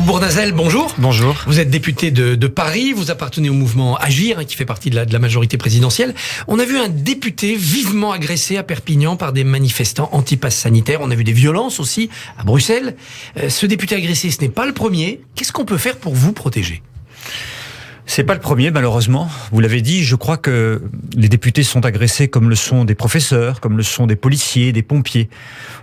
Bournazel, bonjour. Bonjour. Vous êtes député de Paris, vous appartenez au mouvement Agir, qui fait partie de la majorité présidentielle. On a vu un député vivement agressé à Perpignan par des manifestants anti-pass sanitaire. On a vu des violences aussi à Bruxelles. Ce député agressé, ce n'est pas le premier. Qu'est-ce qu'on peut faire pour vous protéger ? C'est pas le premier, malheureusement. Vous l'avez dit, je crois que les députés sont agressés comme le sont des professeurs, comme le sont des policiers, des pompiers.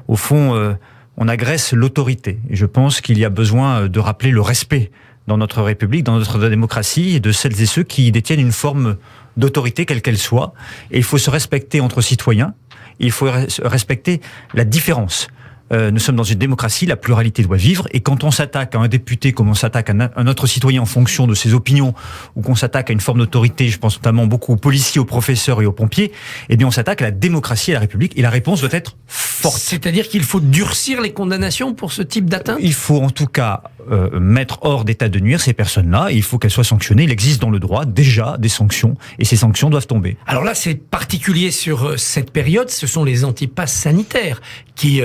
Au fond, on agresse l'autorité. Et je pense qu'il y a besoin de rappeler le respect dans notre République, dans notre démocratie, et de celles et ceux qui détiennent une forme d'autorité, quelle qu'elle soit. Et il faut se respecter entre citoyens. Il faut respecter la différence. Nous sommes dans une démocratie, la pluralité doit vivre, et quand on s'attaque à un député comme on s'attaque à un autre citoyen en fonction de ses opinions, ou qu'on s'attaque à une forme d'autorité, je pense notamment beaucoup aux policiers, aux professeurs et aux pompiers, eh bien on s'attaque à la démocratie et à la République, et la réponse doit être forte. C'est-à-dire qu'il faut durcir les condamnations pour ce type d'atteinte ? Il faut en tout cas mettre hors d'état de nuire ces personnes-là, et il faut qu'elles soient sanctionnées. Il existe dans le droit déjà des sanctions, et ces sanctions doivent tomber. Alors là, c'est particulier sur cette période, ce sont les antipasses sanitaires qui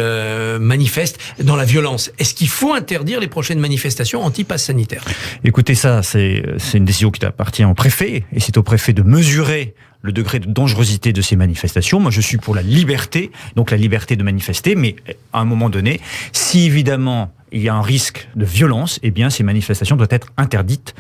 manifestent dans la violence. Est-ce qu'il faut interdire les prochaines manifestations anti-pass sanitaire ? Écoutez, ça, c'est une décision qui appartient au préfet, et c'est au préfet de mesurer le degré de dangerosité de ces manifestations. Moi, je suis pour la liberté, donc la liberté de manifester, mais à un moment donné, si évidemment il y a un risque de violence, eh bien ces manifestations doivent être interdites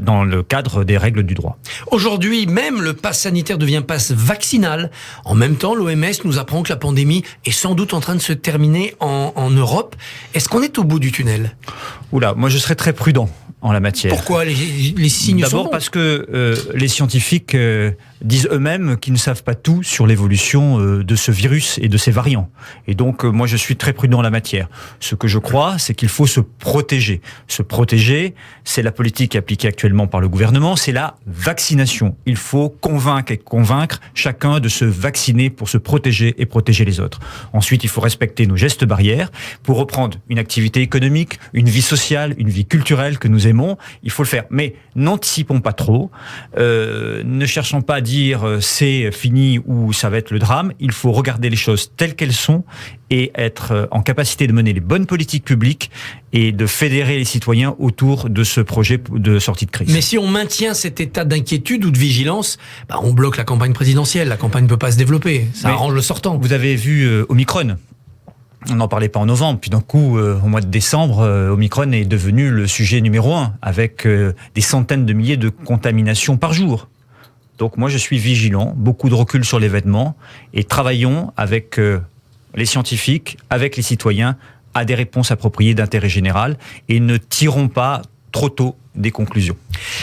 dans le cadre des règles du droit. Aujourd'hui, même le pass sanitaire devient pass vaccinal. En même temps, l'OMS nous apprend que la pandémie est sans doute en train de se terminer en Europe. Est-ce qu'on est au bout du tunnel ? Oula, moi je serais très prudent en la matière. Pourquoi ? Les signes sont bons. D'abord parce que les scientifiques disent eux-mêmes qu'ils ne savent pas tout sur l'évolution de ce virus et de ses variants. Et donc, moi, je suis très prudent en la matière. Ce que je crois, c'est qu'il faut se protéger. Se protéger, c'est la politique appliquée actuellement par le gouvernement, c'est la vaccination. Il faut convaincre chacun de se vacciner pour se protéger et protéger les autres. Ensuite, il faut respecter nos gestes barrières pour reprendre une activité économique, une vie sociale, une vie culturelle que nous aimons. Il faut le faire. Mais n'anticipons pas trop. Ne cherchons pas à dire c'est fini ou ça va être le drame. Il faut regarder les choses telles qu'elles sont et être en capacité de mener les bonnes politiques publiques et de fédérer les citoyens autour de ce projet de sortie de crise. Mais si on maintient cet état d'inquiétude ou de vigilance, on bloque la campagne présidentielle. La campagne ne peut pas se développer. Ça arrange le sortant. Vous avez vu Omicron. On n'en parlait pas en novembre, puis d'un coup, au mois de décembre, Omicron est devenu le sujet numéro 1, avec des centaines de milliers de contaminations par jour. Donc moi, je suis vigilant, beaucoup de recul sur l'événement, et travaillons avec les scientifiques, avec les citoyens, à des réponses appropriées d'intérêt général, et ne tirons pas trop tôt des conclusions.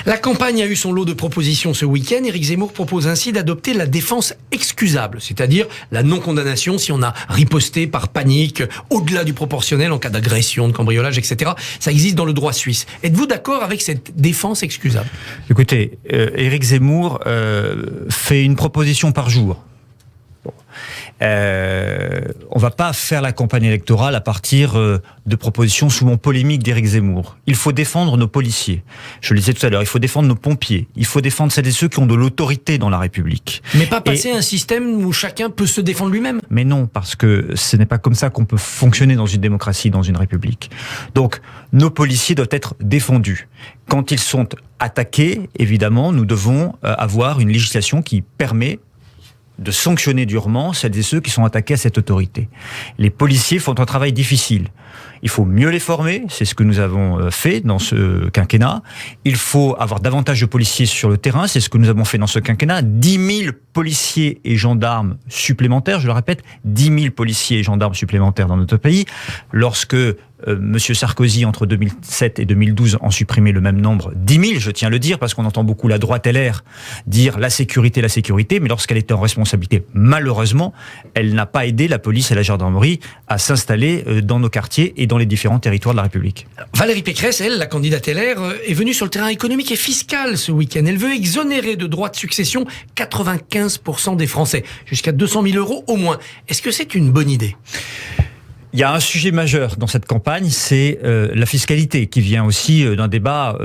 La campagne a eu son lot de propositions ce week-end. Éric Zemmour propose ainsi d'adopter la défense excusable, c'est-à-dire la non-condamnation si on a riposté par panique, au-delà du proportionnel en cas d'agression, de cambriolage, etc. Ça existe dans le droit suisse. Êtes-vous d'accord avec cette défense excusable ? Écoutez, Éric Zemmour fait une proposition par jour. On va pas faire la campagne électorale à partir de propositions souvent polémiques d'Éric Zemmour. Il faut défendre nos policiers. Je le disais tout à l'heure, il faut défendre nos pompiers. Il faut défendre celles et ceux qui ont de l'autorité dans la République. Mais pas passer un système où chacun peut se défendre lui-même. Mais non, parce que ce n'est pas comme ça qu'on peut fonctionner dans une démocratie, dans une République. Donc, nos policiers doivent être défendus. Quand ils sont attaqués, évidemment, nous devons avoir une législation qui permet de sanctionner durement celles et ceux qui sont attaqués à cette autorité. Les policiers font un travail difficile. Il faut mieux les former, c'est ce que nous avons fait dans ce quinquennat. Il faut avoir davantage de policiers sur le terrain, c'est ce que nous avons fait dans ce quinquennat. 10 000 policiers et gendarmes supplémentaires, je le répète, 10 000 policiers et gendarmes supplémentaires dans notre pays. Lorsque Monsieur Sarkozy, entre 2007 et 2012, en supprimait le même nombre, 10 000, je tiens à le dire, parce qu'on entend beaucoup la droite LR dire la sécurité, mais lorsqu'elle était en responsabilité, malheureusement, elle n'a pas aidé la police et la gendarmerie à s'installer dans nos quartiers et dans les différents territoires de la République. Valérie Pécresse, elle, la candidate LR, est venue sur le terrain économique et fiscal ce week-end. Elle veut exonérer de droits de succession 95% des Français, jusqu'à 200 000 euros au moins. Est-ce que c'est une bonne idée ? Il y a un sujet majeur dans cette campagne, c'est la fiscalité, qui vient aussi d'un débat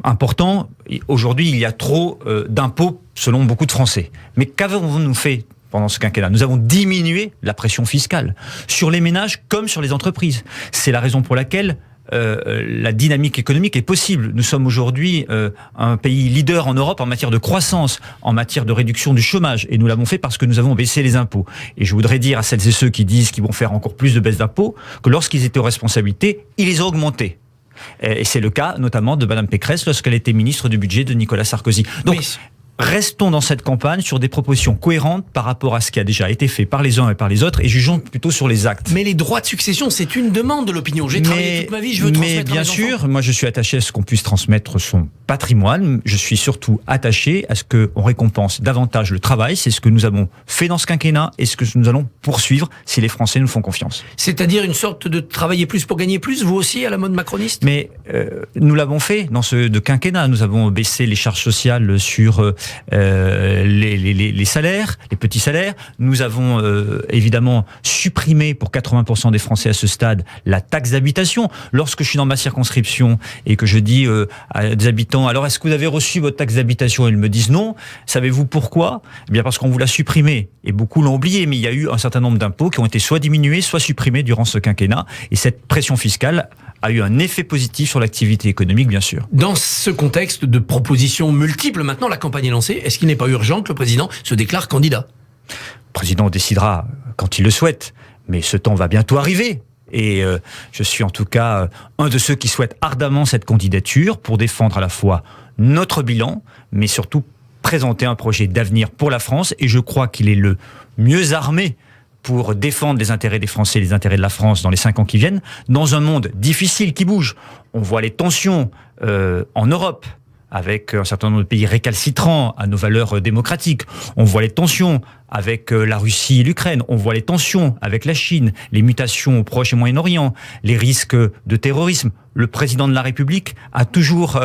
important. Aujourd'hui, il y a trop d'impôts selon beaucoup de Français. Mais qu'avons-nous fait pendant ce quinquennat? Nous avons diminué la pression fiscale sur les ménages comme sur les entreprises. C'est la raison pour laquelle la dynamique économique est possible. Nous sommes aujourd'hui un pays leader en Europe en matière de croissance, en matière de réduction du chômage, et nous l'avons fait parce que nous avons baissé les impôts. Et je voudrais dire à celles et ceux qui disent qu'ils vont faire encore plus de baisse d'impôts que lorsqu'ils étaient aux responsabilités, ils les ont augmentés. Et c'est le cas notamment de Mme Pécresse lorsqu'elle était ministre du budget de Nicolas Sarkozy. Donc, oui. Restons dans cette campagne sur des propositions cohérentes par rapport à ce qui a déjà été fait par les uns et par les autres et jugeons plutôt sur les actes. Mais les droits de succession, c'est une demande de l'opinion. J'ai travaillé toute ma vie, je veux transmettre. Mais bien sûr, moi je suis attaché à ce qu'on puisse transmettre son patrimoine. Je suis surtout attaché à ce qu'on récompense davantage le travail. C'est ce que nous avons fait dans ce quinquennat et ce que nous allons poursuivre si les Français nous font confiance. C'est-à-dire une sorte de travailler plus pour gagner plus, vous aussi, à la mode macroniste ? Mais nous l'avons fait dans ce quinquennat. Nous avons baissé les charges sociales sur les salaires, les petits salaires. Nous avons évidemment supprimé pour 80% des Français à ce stade la taxe d'habitation. Lorsque je suis dans ma circonscription et que je dis à des habitants, alors est-ce que vous avez reçu votre taxe d'habitation ? Ils me disent non. Savez-vous pourquoi ? Eh bien parce qu'on vous l'a supprimé. Et beaucoup l'ont oublié, mais il y a eu un certain nombre d'impôts qui ont été soit diminués, soit supprimés durant ce quinquennat. Et cette pression fiscale a eu un effet positif sur l'activité économique, bien sûr. Dans ce contexte de propositions multiples, maintenant la campagne est lancée. Est-ce qu'il n'est pas urgent que le président se déclare candidat ? Le président décidera quand il le souhaite, mais ce temps va bientôt arriver. Et je suis en tout cas un de ceux qui souhaitent ardemment cette candidature pour défendre à la fois notre bilan, mais surtout présenter un projet d'avenir pour la France. Et je crois qu'il est le mieux armé pour défendre les intérêts des Français, les intérêts de la France dans les 5 ans qui viennent, dans un monde difficile qui bouge. On voit les tensions en Europe, avec un certain nombre de pays récalcitrants à nos valeurs démocratiques. On voit les tensions avec la Russie et l'Ukraine. On voit les tensions avec la Chine, les mutations au Proche et Moyen-Orient, les risques de terrorisme. Le président de la République a toujours,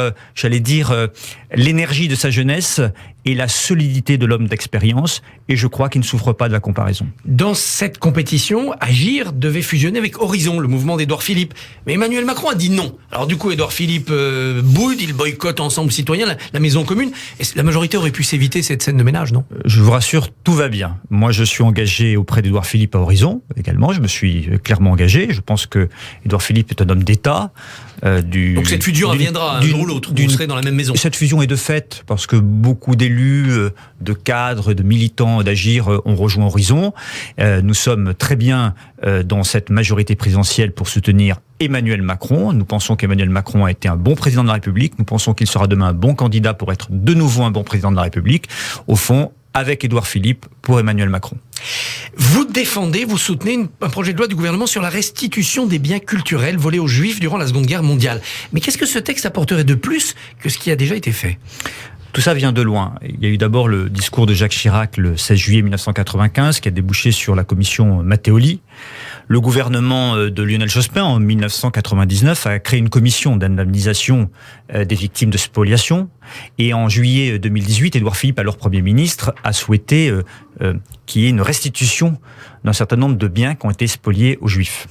l'énergie de sa jeunesse et la solidité de l'homme d'expérience, et je crois qu'il ne souffre pas de la comparaison. Dans cette compétition, Agir devait fusionner avec Horizon, le mouvement d'Édouard Philippe. Mais Emmanuel Macron a dit non. Alors du coup, Édouard Philippe boude, il boycotte Ensemble Citoyen, la maison commune. Et la majorité aurait pu s'éviter cette scène de ménage, non ? Je vous rassure, tout va bien. Moi, je suis engagé auprès d'Édouard Philippe à Horizon, également. Je me suis clairement engagé. Je pense que Édouard Philippe est un homme d'État. Donc cette fusion reviendra un jour ou l'autre, vous serez dans la même maison. Cette fusion est de fait, parce que beaucoup d'élus, de cadres, de militants d'Agir ont rejoint Horizon. Nous sommes très bien dans cette majorité présidentielle pour soutenir Emmanuel Macron. Nous pensons qu'Emmanuel Macron a été un bon président de la République. Nous pensons qu'il sera demain un bon candidat pour être de nouveau un bon président de la République. Au fond, avec Édouard Philippe pour Emmanuel Macron. Vous défendez, vous soutenez un projet de loi du gouvernement sur la restitution des biens culturels volés aux Juifs durant la Seconde Guerre mondiale. Mais qu'est-ce que ce texte apporterait de plus que ce qui a déjà été fait ? Tout ça vient de loin. Il y a eu d'abord le discours de Jacques Chirac le 16 juillet 1995 qui a débouché sur la commission Mattéoli. Le gouvernement de Lionel Jospin en 1999 a créé une commission d'indemnisation des victimes de spoliation. Et en juillet 2018, Édouard Philippe, alors Premier ministre, a souhaité qu'il y ait une restitution d'un certain nombre de biens qui ont été spoliés aux Juifs.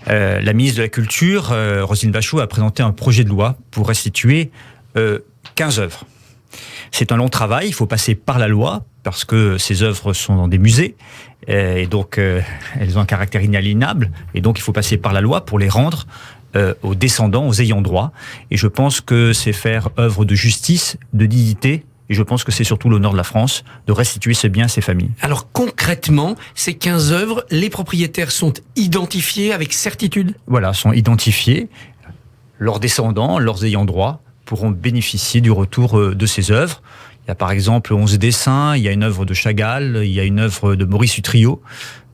La ministre de la Culture, Roselyne Bachelot, a présenté un projet de loi pour restituer 15 œuvres. C'est un long travail, il faut passer par la loi, parce que ces œuvres sont dans des musées, et donc elles ont un caractère inaliénable, et donc il faut passer par la loi pour les rendre aux descendants, aux ayants droit. Et je pense que c'est faire œuvre de justice, de dignité, et je pense que c'est surtout l'honneur de la France de restituer ces biens à ces familles. Alors concrètement, ces 15 œuvres, les propriétaires sont identifiés avec certitude ? Voilà, sont identifiés, leurs descendants, leurs ayants droit, pourront bénéficier du retour de ces œuvres. Il y a par exemple 11 dessins, il y a une œuvre de Chagall, il y a une œuvre de Maurice Utrillo,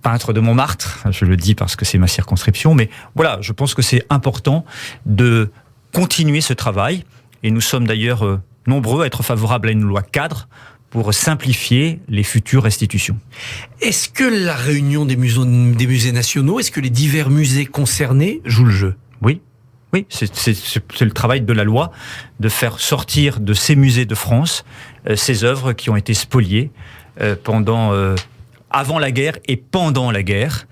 peintre de Montmartre, je le dis parce que c'est ma circonscription, mais voilà, je pense que c'est important de continuer ce travail, et nous sommes d'ailleurs nombreux à être favorables à une loi cadre pour simplifier les futures restitutions. Est-ce que la réunion des musées nationaux, est-ce que les divers musées concernés jouent le jeu ? Oui, c'est le travail de la loi de faire sortir de ces musées de France ces œuvres qui ont été spoliées avant la guerre et pendant la guerre,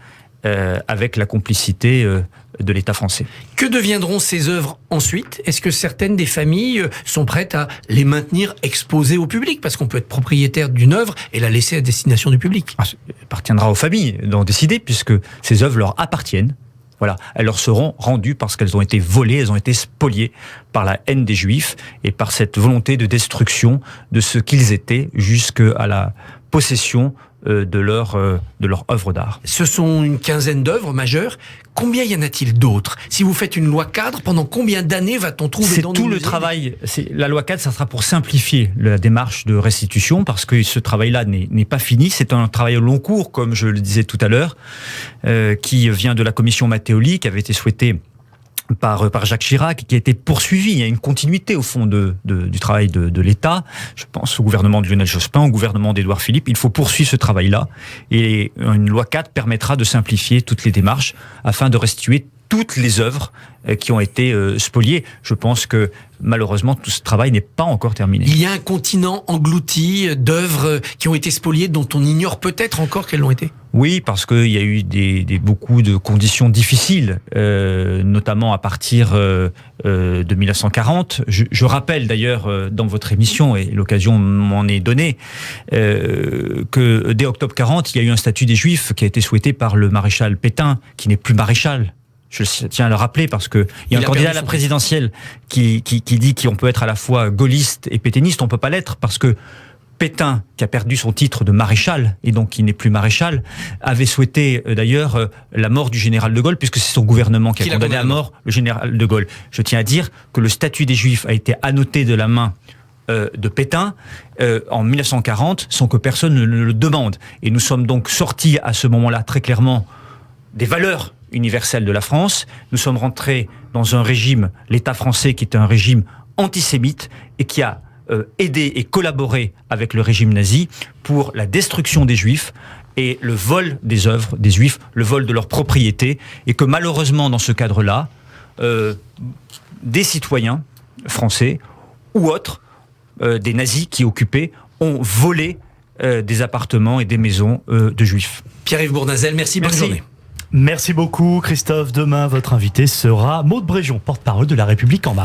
avec la complicité de l'État français. Que deviendront ces œuvres ensuite ? Est-ce que certaines des familles sont prêtes à les maintenir exposées au public ? Parce qu'on peut être propriétaire d'une œuvre et la laisser à destination du public. Il appartiendra aux familles d'en décider, puisque ces œuvres leur appartiennent. Voilà, elles leur seront rendues parce qu'elles ont été volées, elles ont été spoliées par la haine des Juifs et par cette volonté de destruction de ce qu'ils étaient jusqu'à la possession de leur œuvre d'art. Ce sont une quinzaine d'œuvres majeures. Combien y en a-t-il d'autres? Si vous faites une loi cadre, pendant combien d'années va-t-on trouver dans nos musées? C'est tout le travail. La loi cadre, ça sera pour simplifier la démarche de restitution, parce que ce travail-là n'est pas fini. C'est un travail au long cours, comme je le disais tout à l'heure, qui vient de la commission Mattéoli, qui avait été souhaitée par Jacques Chirac, qui a été poursuivi. Il y a une continuité au fond du travail de l'État. Je pense au gouvernement de Lionel Jospin, au gouvernement d'Édouard Philippe. Il faut poursuivre ce travail-là. Et une loi 4 permettra de simplifier toutes les démarches afin de restituer toutes les œuvres qui ont été spoliées. Je pense que malheureusement tout ce travail n'est pas encore terminé. Il y a un continent englouti d'œuvres qui ont été spoliées dont on ignore peut-être encore qu'elles l'ont été. Oui, parce qu'il y a eu beaucoup de conditions difficiles, notamment à partir de 1940. Je rappelle d'ailleurs dans votre émission, et l'occasion m'en est donnée, que dès octobre 40, il y a eu un statut des Juifs qui a été souhaité par le maréchal Pétain, qui n'est plus maréchal. Je tiens à le rappeler parce que il y a un candidat à la présidentielle qui dit qu'on peut être à la fois gaulliste et pétainiste. On peut pas l'être parce que Pétain, qui a perdu son titre de maréchal et donc qui n'est plus maréchal, avait souhaité d'ailleurs la mort du général de Gaulle, puisque c'est son gouvernement qui a condamné à mort le général de Gaulle. Je tiens à dire que le statut des Juifs a été annoté de la main de Pétain en 1940 sans que personne ne le demande. Et nous sommes donc sortis à ce moment-là très clairement des valeurs universelles de la France. Nous sommes rentrés dans un régime, l'État français, qui est un régime antisémite et qui a aidé et collaboré avec le régime nazi pour la destruction des Juifs et le vol des œuvres des Juifs, le vol de leurs propriétés, et que malheureusement dans ce cadre-là, des citoyens français ou autres, des nazis qui occupaient, ont volé des appartements et des maisons de Juifs. Pierre-Yves Bournazel, merci, bonne journée. Merci beaucoup Christophe. Demain, votre invité sera Maude Bréjon, porte-parole de La République En Marche.